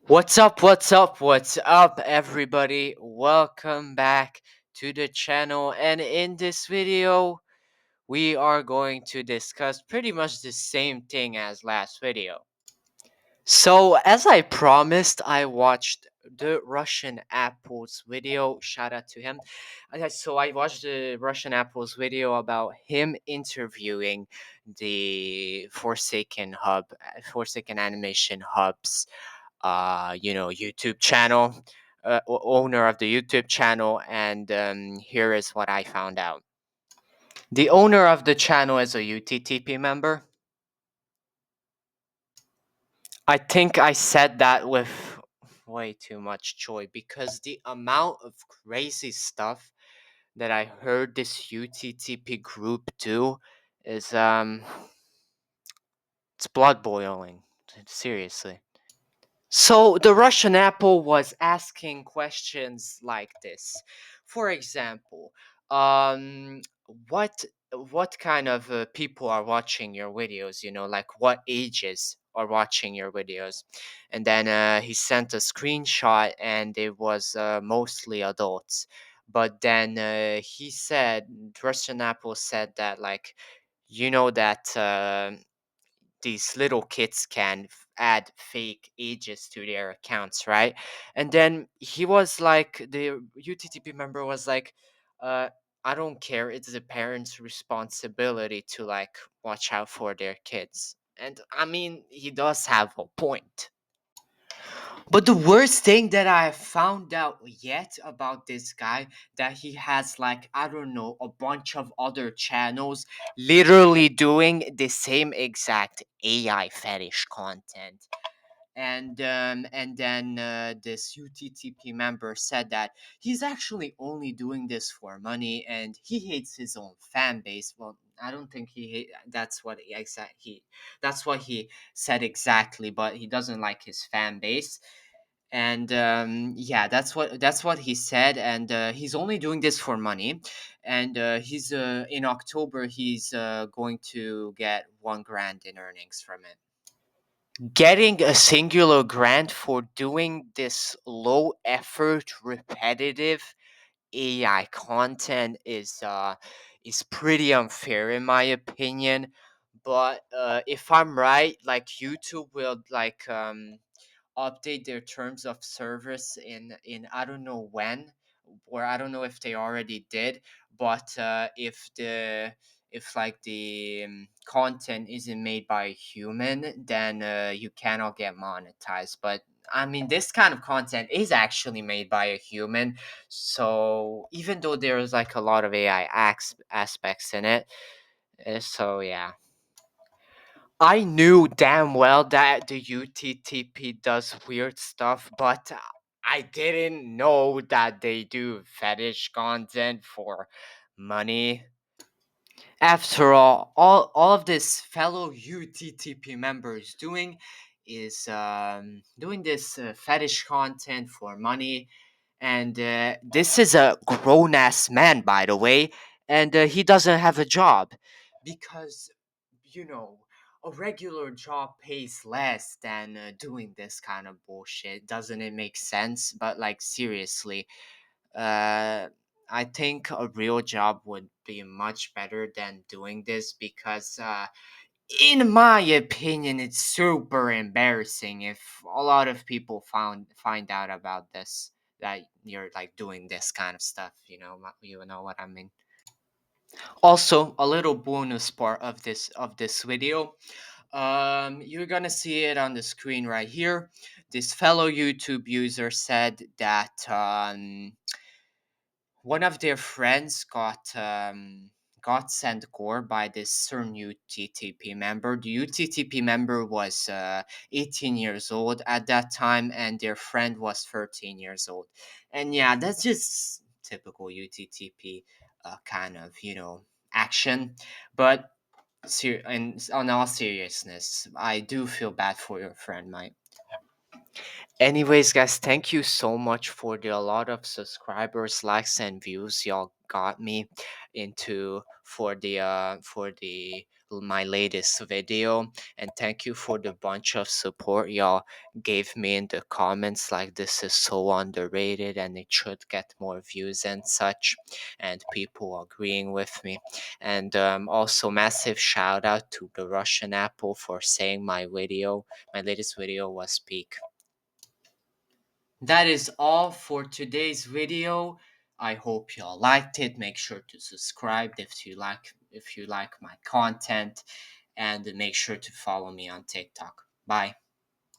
What's up? What's up? What's up, everybody? Welcome back to the channel. And in this video, we are going to discuss pretty much the same thing as last video. So, as I promised, I watched the Russian Apple's video. Shout out to him. So, I watched the Russian Apple's video about him interviewing the Forsaken Animation Hub's YouTube channel, owner of the YouTube channel, and here is what I found out. The owner of the channel is a UTTP member. I think I said that with way too much joy because the amount of crazy stuff that I heard this UTTP group do is it's blood boiling. Seriously. So the Russian Apple was asking questions like this. For example, um, what what kind of people are watching your videos? Like what ages are watching your videos? And then he sent a screenshot, and it was mostly adults. But then he said, Russian Apple said that like, that. These little kids can add fake ages to their accounts, right? And then he was like, the UTTP member was like, uh, I don't care. It's the parents' responsibility to like watch out for their kids. And I mean, he does have a point. But the worst thing that I have found out yet about this guy that he has like I don't know a bunch of other channels literally doing the same exact AI fetish content. And then this UTTP member said that he's actually only doing this for money and he hates his own fan base. Well, I don't think that's what he said exactly, but he doesn't like his fan base. And yeah, that's what he said, and he's only doing this for money. And he's in October he's going to get 1 grand in earnings from it. Getting a singular grant for doing this low effort repetitive AI content is pretty unfair in my opinion. But if I'm right, like YouTube will like update their terms of service in I don't know when, or I don't know if they already did. But if like the content isn't made by a human, then you cannot get monetized. But I mean, this kind of content is actually made by a human, so even though there's like a lot of AI aspects in it, so yeah. I knew damn well that the UTTP does weird stuff, but I didn't know that they do fetish content for money. After all of this fellow UTTP members doing is doing this fetish content for money. And this is a grown ass man, by the way, and he doesn't have a job because, you know, a regular job pays less than doing this kind of bullshit. Doesn't it make sense? But, like, seriously, uh, I think a real job would be much better than doing this because, in my opinion, it's super embarrassing if a lot of people find out about this, that you're like doing this kind of stuff. You know what I mean. Also, a little bonus part of this video. You're gonna see it on the screen right here. This fellow YouTube user said that one of their friends got sent gore by this certain UTTP member. The UTTP member was 18 years old at that time, and their friend was 13 years old. And yeah, that's just typical UTTP kind of action. But on all seriousness, I do feel bad for your friend, Mike. Anyways, guys, thank you so much for the a lot of subscribers, likes, and views y'all got me into for the my latest video. And thank you for the bunch of support y'all gave me in the comments. Like, this is so underrated and it should get more views and such, and people agreeing with me. And also, massive shout out to the Russian Apple for saying my latest video was peak. That is all for today's video. I hope y'all liked it. Make sure to subscribe if you like my content, and make sure to follow me on TikTok. Bye.